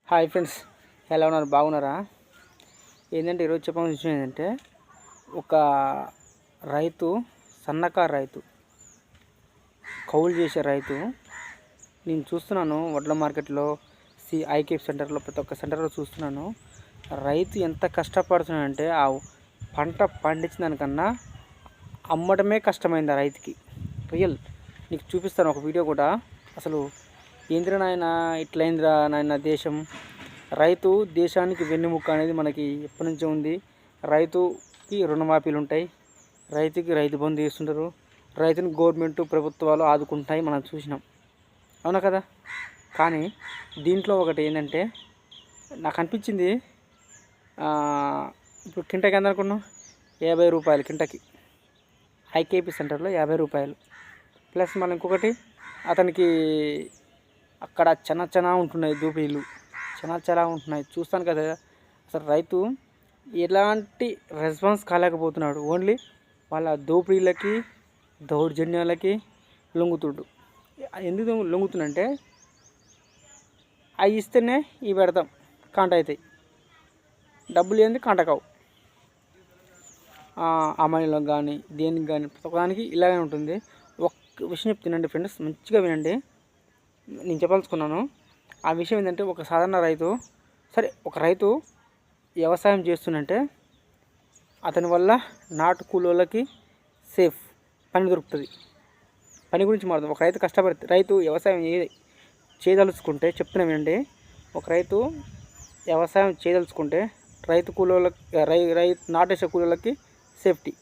Hi friends, ఎలా ఉన్నారు? బాగున్నారా? ఏంటంటే ఈరోజు చెప్పాల్సిన విషయం ఏంటంటే ఒక రైతు, సన్నకారు రైతు, కౌలు చేసే రైతు. నేను చూస్తున్నాను వడ్ల మార్కెట్లో, ఐకేప్ సెంటర్లో, ప్రతి ఒక్క సెంటర్లో చూస్తున్నాను. రైతు ఎంత కష్టపడుతున్నాడంటే ఆ పంట పండించిన దానికన్నా అమ్మడమే కష్టమైంది ఆ రైతుకి. రియల్ నీకు చూపిస్తాను ఒక వీడియో కూడా. అసలు ఏంద్రా నాయన, ఇట్లయిందిరా నాయన దేశం. రైతు దేశానికి వెన్నెముక అనేది మనకి ఎప్పటి నుంచో ఉంది. రైతుకి రుణమాఫీలు ఉంటాయి, రైతుకి రైతు బంధు చేస్తుంటారు, రైతుని గవర్నమెంట్ ప్రభుత్వాలు ఆదుకుంటాయి, మనం చూసినాం. అవునా కదా? కానీ దీంట్లో ఒకటి ఏంటంటే నాకు అనిపించింది, ఇప్పుడు కింటకి ఎంత అనుకున్నాం? 50 రూపాయలు కింటకి. ఐకేపీ సెంటర్లో 50 రూపాయలు ప్లస్ మనం ఇంకొకటి అతనికి అక్కడ చనా ఉంటున్నాయి, దోపిడీలు చాలా ఉంటున్నాయి. చూస్తాను కదా, అసలు రైతు ఎలాంటి రెస్పాన్స్ కాలేకపోతున్నాడు. ఓన్లీ వాళ్ళ దోపిడీలకి, దౌర్జన్యాలకి లొంగుతుడు. ఎందుకు లొంగుతుందంటే అవి ఇస్తేనే ఇవి పెడతాం, కాంట అవుతాయి. డబ్బులు ఏంది కాంట కావు. అమ్మాయిలకు కానీ దేనికి కానీ ప్రతి ఒక్కదానికి ఇలాగే ఉంటుంది. ఒక్క విషయం చెప్తున్నాండి ఫ్రెండ్స్, మంచిగా వినండి. నేను చెప్పాల్సుకున్నాను ఆ విషయం ఏంటంటే, ఒక సాధారణ రైతు, సరే ఒక రైతు వ్యవసాయం చేస్తుందంటే అతని వల్ల నాటు కూలోళ్ళకి సేఫ్ పని దొరుకుతుంది. పని గురించి మాట్లాడదాం. ఒక రైతు కష్టపడి రైతు వ్యవసాయం చేయదలుచుకుంటే చెప్తున్నాం ఏంటంటే, ఒక రైతు వ్యవసాయం చేయదలుచుకుంటే రైతు కూలోళ్ళకి నాటేసే కూలోళ్ళకి సేఫ్టీ,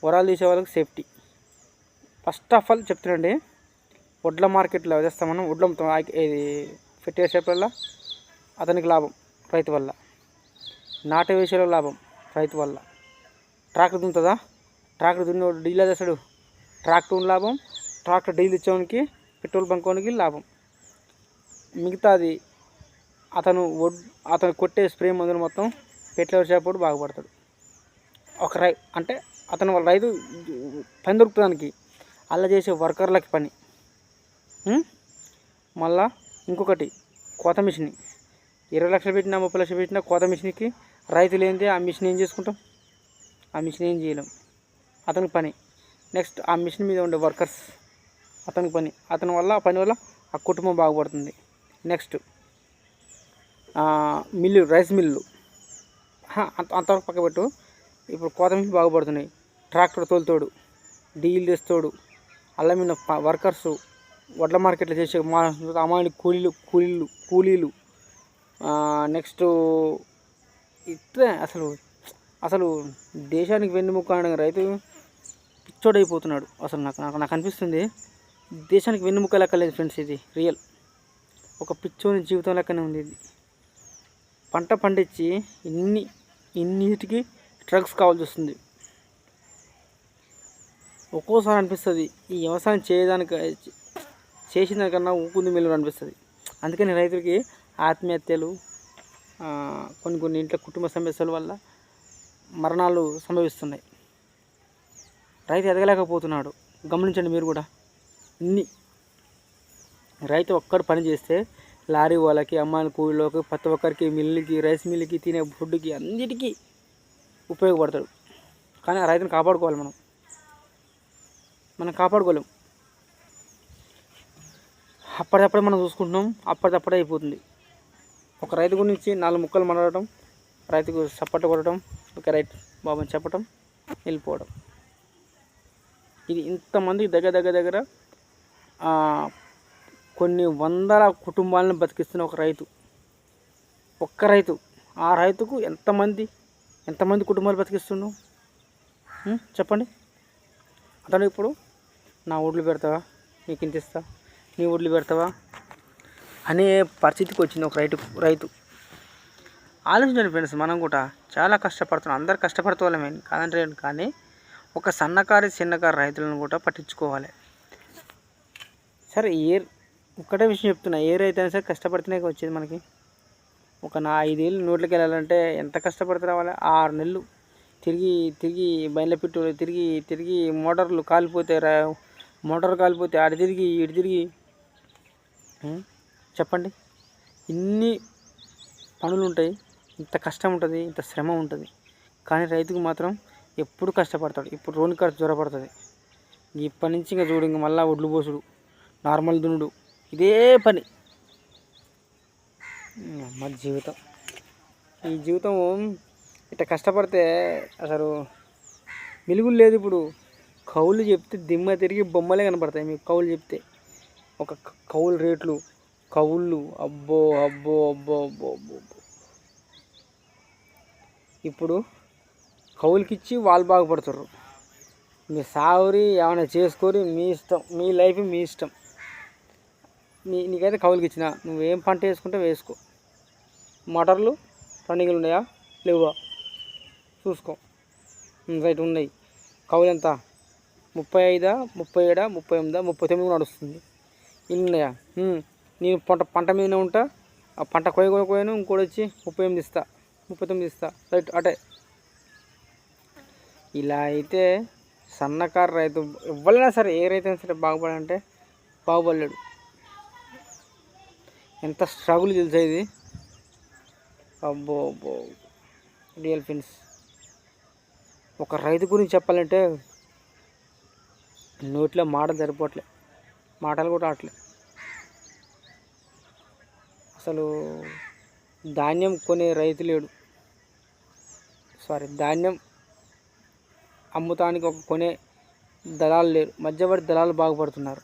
వరాలు తీసే వాళ్ళకి సేఫ్టీ. ఫస్ట్ ఆఫ్ ఆల్ చెప్తున్నాండి, వడ్ల మార్కెట్లో వేస్తాం మనం, వడ్లతో ఇది పెట్టేసేపల్లా అతనికి లాభం రైతు వల్ల, నాటు వేసేలో లాభం రైతు వల్ల. ట్రాక్టర్ దున్నుతుందా, ట్రాక్టర్ దున్ని డీలర్ చేస్తాడు, ట్రాక్టర్ లాభం, ట్రాక్టర్ డీల్ ఇచ్చేవానికి, పెట్రోల్ బంకోనికి లాభం. మిగతాది అతను కొట్టే స్ప్రే మందులు మొత్తం పెట్రోల్ చేపడు బాగుపడతాడు. ఒక అంటే అతను వాళ్ళ రైతు పని దొరుకుతానికి, అలా చేసే వర్కర్లకి పని. మళ్ళా ఇంకొకటి కోత మిషన్, 20 లక్షలు పెట్టినా 30 లక్షలు పెట్టినా కోత మిషన్కి రైతు లేనిదే ఆ మిషన్ ఏం చేసుకుంటాం? ఆ మిషన్ ఏం చేయలేం, అతనికి పని. నెక్స్ట్ ఆ మిషన్ మీద ఉండే వర్కర్స్, అతనికి పని. పని వల్ల ఆ కుటుంబం బాగుపడుతుంది. నెక్స్ట్ మిల్లు, రైస్ మిల్లు అంతవరకు పక్క పెట్టు. ఇప్పుడు కోత మిషన్ బాగుపడుతున్నాయి, ట్రాక్టర్ తోలుతాడు, డీల్ తెస్తాడు, అల్లం మీద వర్కర్సు, వడ్ల మార్కెట్లో చేసే అమ్మాయిలు కూలీలు. నెక్స్ట్ ఇట్లా అసలు దేశానికి వెన్నెముక అనగా రైతు పిచ్చోడైపోతున్నాడు. అసలు నాకు అనిపిస్తుంది, దేశానికి వెన్నెముక లెక్కలేదు ఫ్రెండ్స్. ఇది రియల్ ఒక పిచ్చోని జీవితం లెక్కనే ఉంది ఇది. పంట పండించి ఇన్నిటికి డ్రగ్స్ కావాల్సి వస్తుంది. ఒక్కోసారి అనిపిస్తుంది ఈ వ్యవసాయం చేసిన దానికన్నా ఊకుంది మేలు అనిపిస్తుంది. అందుకని రైతులకి ఆత్మహత్యలు, కొన్ని ఇంట్లో కుటుంబ సమస్యల వల్ల మరణాలు సంభవిస్తున్నాయి. రైతు ఎదగలేకపోతున్నాడు. గమనించండి మీరు కూడా. రైతు ఒక్కడు పని చేస్తే లారీ వాళ్ళకి, అమ్మాయిల కూలీలోకి, ప్రతి ఒక్కరికి, మిల్లుకి, రైస్ మిల్లుకి, తినే ఫుడ్కి అన్నిటికీ ఉపయోగపడతాడు. కానీ ఆ రైతుని కాపాడుకోవాలి. మనం కాపాడుకోలేం. అప్పటిదప్పుడే మనం చూసుకుంటున్నాం, అప్పటిదప్పుడే అయిపోతుంది. ఒక రైతు గురించి 4 ముక్కలు మాట్లాడటం, రైతుకు సపోర్ట్ కొట్టడం, ఒక రైతు బాబు చెప్పటం, వెళ్ళిపోవడం. ఇది ఇంతమంది దగ్గర కొన్ని వందల కుటుంబాలను బతికిస్తున్న ఒక రైతు. ఒక్క రైతు, ఆ రైతుకు ఎంతమంది కుటుంబాలు బతికిస్తున్నావు చెప్పండి. అతను ఇప్పుడు నా ఒడ్లు పెడతావా, నీకు ఇంత ఇస్తా, నీ ఒడ్లు పెడతావా అనే పరిస్థితికి వచ్చింది ఒక రైతు. ఆలోచించండి ఫ్రెండ్స్, మనం కూడా చాలా కష్టపడుతున్నాం. అందరు కష్టపడుకోవాలమే కాదంటే, కానీ ఒక చిన్నకారు రైతులను కూడా పట్టించుకోవాలి. సరే, ఒక్కటే విషయం చెప్తున్నా, ఏ రైతు అయినా సరే కష్టపడితేనే వచ్చేది మనకి. ఒక 5 ఏళ్ళు నోట్లకి వెళ్ళాలంటే ఎంత కష్టపడితే రావాలి? 6 నెలలు తిరిగి బయలు పెట్టి తిరిగి మోటార్లు కాలిపోతే ఆడ తిరిగి ఇటు తిరిగి చెప్పండి. ఇన్ని పనులు ఉంటాయి, ఇంత కష్టం ఉంటుంది, ఇంత శ్రమ ఉంటుంది. కానీ రైతుకు మాత్రం ఎప్పుడు కష్టపడతాడు. ఇప్పుడు రోని ఖర్చు జ్వరపడుతుంది. ఇప్పటి నుంచి ఇంకా చూడు, ఇంక మళ్ళీ ఒడ్లు పోసుడు, నార్మల్ దున్నుడు, ఇదే పని. మా జీవితం, ఈ జీవితం ఇట్లా కష్టపడితే అసలు వెలుగులు లేదు. ఇప్పుడు కౌలు చెప్తే దిమ్మ తిరిగి బొమ్మలే కనపడతాయి మీకు. కౌలు చెప్తే ఒక కౌలు రేట్లు, కౌళ్ళు అబ్బో అబ్బో అబ్బో అబ్బో అబ్బో. ఇప్పుడు కౌలుకిచ్చి వాళ్ళు బాగుపడుతుర్రు. మీ సాగురి ఏమైనా చేసుకొని మీ ఇష్టం, మీ లైఫ్ మీ ఇష్టం. నీకైతే కౌలుకి ఇచ్చిన, నువ్వేం పంట వేసుకుంటే వేసుకో. మటర్లు రన్నింగ్లు ఉన్నాయా లేవా చూసుకో. రైట్ ఉన్నాయి. కౌలు ఎంత? 35, 37, 38, 39 నడుస్తుంది. ఇల్లు ఉన్నాయా? నేను పంట మీదనే ఉంటా. ఆ పంట కోయను, ఇంకోటి వచ్చి 38 ఇస్తా, 39 ఇస్తా. రైట్ అటే. ఇలా అయితే సన్నకారు రైతు ఎవరైనా సరే, ఏ రైతు అయినా సరే బాగుపడాలంటే బాగుపడలేడు. ఎంత స్ట్రగుల్ తెలుసా ఇది. అబ్బో అబ్బో రియల్ ఫ్రెండ్స్. ఒక రైతు గురించి చెప్పాలంటే నోట్లో మాటలు సరిపోవట్లే, మాటలు కూడా రావట్లే. అసలు ధాన్యం కొనే రైతు లేడు. ధాన్యం అమ్ముతానికి ఒక కొనే దళాలు లేరు. మధ్యవర్తి దళాలు బాగుపడుతున్నారు.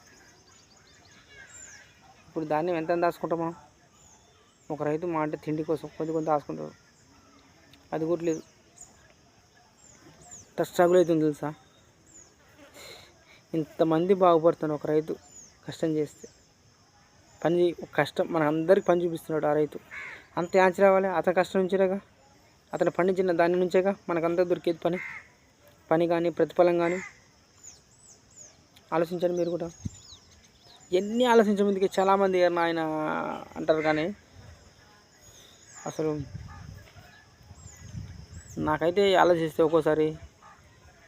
ఇప్పుడు ధాన్యం ఎంత దాచుకుంటాం మనం? ఒక రైతు మా అంటే తిండి కోసం కొంత దాచుకుంటాడు, అది కూడా లేదు. స్ట్రగుల్ అవుతుంది తెలుసా. ఇంతమంది బాగుపడుతున్నారు ఒక రైతు కష్టం చేస్తే. కష్టం మన అందరికి పని చూపిస్తున్నాడు ఆ రైతు. అంత యాంచి రావాలి, అతని కష్టం నుంచేగా, అతను పండించిన దాని నుంచేగా మనకంతా దొరికేది పని కానీ ప్రతిఫలం కానీ. ఆలోచించండి మీరు కూడా. ఎన్ని ఆలోచించే ముందుకే చాలామంది ఆయన అంటారు, కానీ అసలు నాకైతే ఆలోచిస్తే ఒక్కోసారి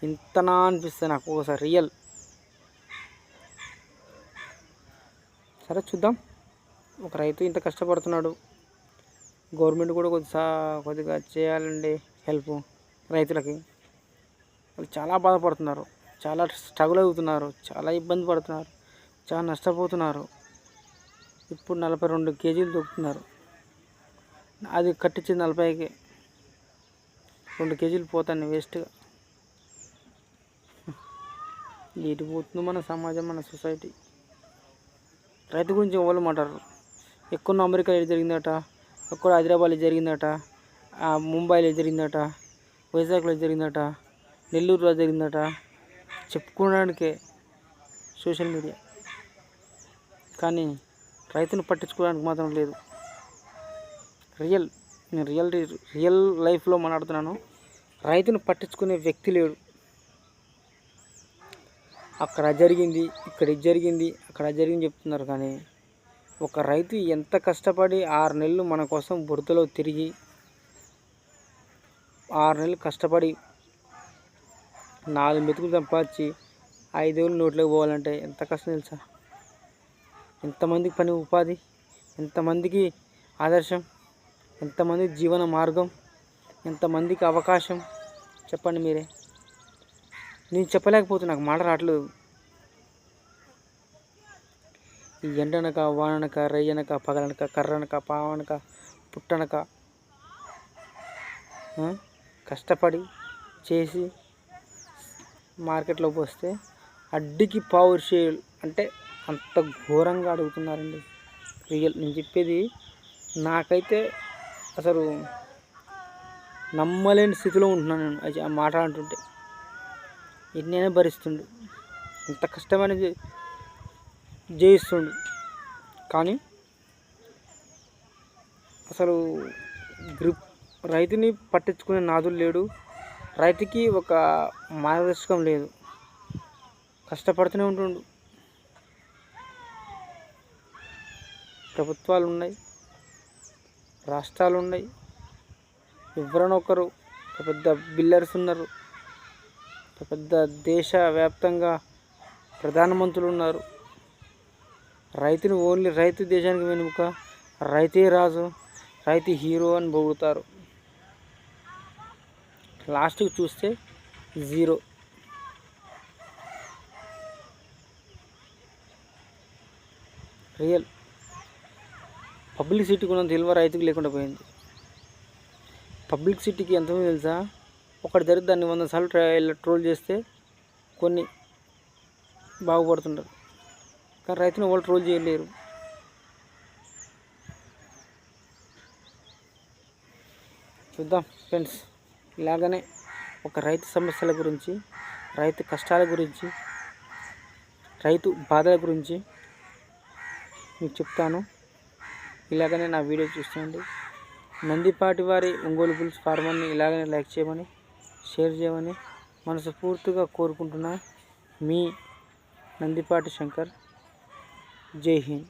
ఇంతనా అనిపిస్తుంది నాకు ఒక్కోసారి రియల్. సరే చూద్దాం. ఒక రైతు ఇంత కష్టపడుతున్నాడు, గవర్నమెంట్ కూడా కొద్దిగా చేయాలండి హెల్ప్ రైతులకి. వాళ్ళు చాలా బాధపడుతున్నారు, చాలా స్ట్రగుల్ అవుతున్నారు, చాలా ఇబ్బంది పడుతున్నారు, చాలా నష్టపోతున్నారు. ఇప్పుడు 42 కేజీలు దొక్కుతున్నారు. అది కట్టించింది 40కి. 2 కేజీలు పోతాను వేస్ట్గా. ఎటు పోతుంది మన సమాజం, మన సొసైటీ? రైతు గురించి ఎవరు మాట్లాడరు. ఎక్కడో అమెరికాలో జరిగిందట, ఎక్కడో హైదరాబాద్లో జరిగిందట, ముంబైలో జరిగిందట, వైజాగ్లో జరిగిందట, నెల్లూరులో జరిగిందట, చెప్పుకోవడానికే సోషల్ మీడియా. కానీ రైతును పట్టించుకోవడానికి మాత్రం లేదు. నేను రియల్ లైఫ్లో మాట్లాడుతున్నాను. రైతును పట్టించుకునే వ్యక్తి లేడు. అక్కడ జరిగింది, ఇక్కడ ఇది జరిగింది, అక్కడ జరిగింది చెప్తున్నారు. కానీ ఒక రైతు ఎంత కష్టపడి 6 నెలలు మన కోసం బురదలో తిరిగి 6 నెలలు కష్టపడి 4 మెతుకులు సంపాదించి 5 ఏళ్ళు నోట్లోకి పోవాలంటే ఎంత కష్టం తెలుసా. ఎంతమందికి పని ఉపాధి, ఎంతమందికి ఆదర్శం, ఎంతమంది జీవన మార్గం, ఎంతమందికి అవకాశం చెప్పండి మీరే. నేను చెప్పలేకపోతే నాకు మాట రావట్లేదు. ఈ ఎండనక, వాననక, రేయనక, పగలనక, కర్రనక, పావనక, పుట్టనక కష్టపడి చేసి మార్కెట్లో పోస్తే అడ్డికి పావు షేల్ అంటే అంత ఘోరంగా అడుగుతున్నారండి. రియల్ నేను చెప్పేది. నాకైతే అసలు నమ్మలేని స్థితిలో ఉంటున్నాను నేను ఆ మాట అంటుంటే. ఎన్నైనా భరిస్తుండు, ఇంత కష్టమైన జయిస్తుండు. కానీ అసలు రైతుని పట్టించుకునే నాదులు లేడు. రైతుకి ఒక మార్గదర్శకం లేదు. కష్టపడుతూనే ఉంటుండు. ప్రభుత్వాలు ఉన్నాయి, రాష్ట్రాలు ఉన్నాయి, ఎవరైనా ఒకరు పెద్ద బిల్లర్స్ ఉన్నారు, పెద్ద దేశవ్యాప్తంగా ప్రధానమంత్రులు ఉన్నారు. రైతుని ఓన్లీ రైతు దేశానికి వెనుక, రైతే రాజు, రైతు హీరో అని పొగుడుతారు. లాస్ట్కి చూస్తే 0. రియల్ పబ్లిసిటీకి ఉన్నంత విలువ రైతుకు లేకుండా పోయింది. పబ్లిసిటీకి ఎంతమంది తెలుసా? ఒకటి జరిగితే దాన్ని 100 సార్లు ట్రోల్ చేస్తే కొన్ని బాగుపడుతుంటారు, కానీ రైతును వాళ్ళు ట్రోల్ చేయలేరు. చూద్దాం ఫ్రెండ్స్, ఇలాగనే ఒక రైతు సమస్యల గురించి, రైతు కష్టాల గురించి, రైతు బాధల గురించి మీకు చెప్తాను. ఇలాగనే నా వీడియో చూస్తుండండి. నందిపాటి వారి ఒంగోలు బుల్స్ ఫార్మర్ని ఇలాగనే లైక్ చేయమని, షేర్ చేయమని మనస్ఫూర్తిగా కోరుకుంటున్నా. మీ నందిపాటి శంకర్. జై హింద్.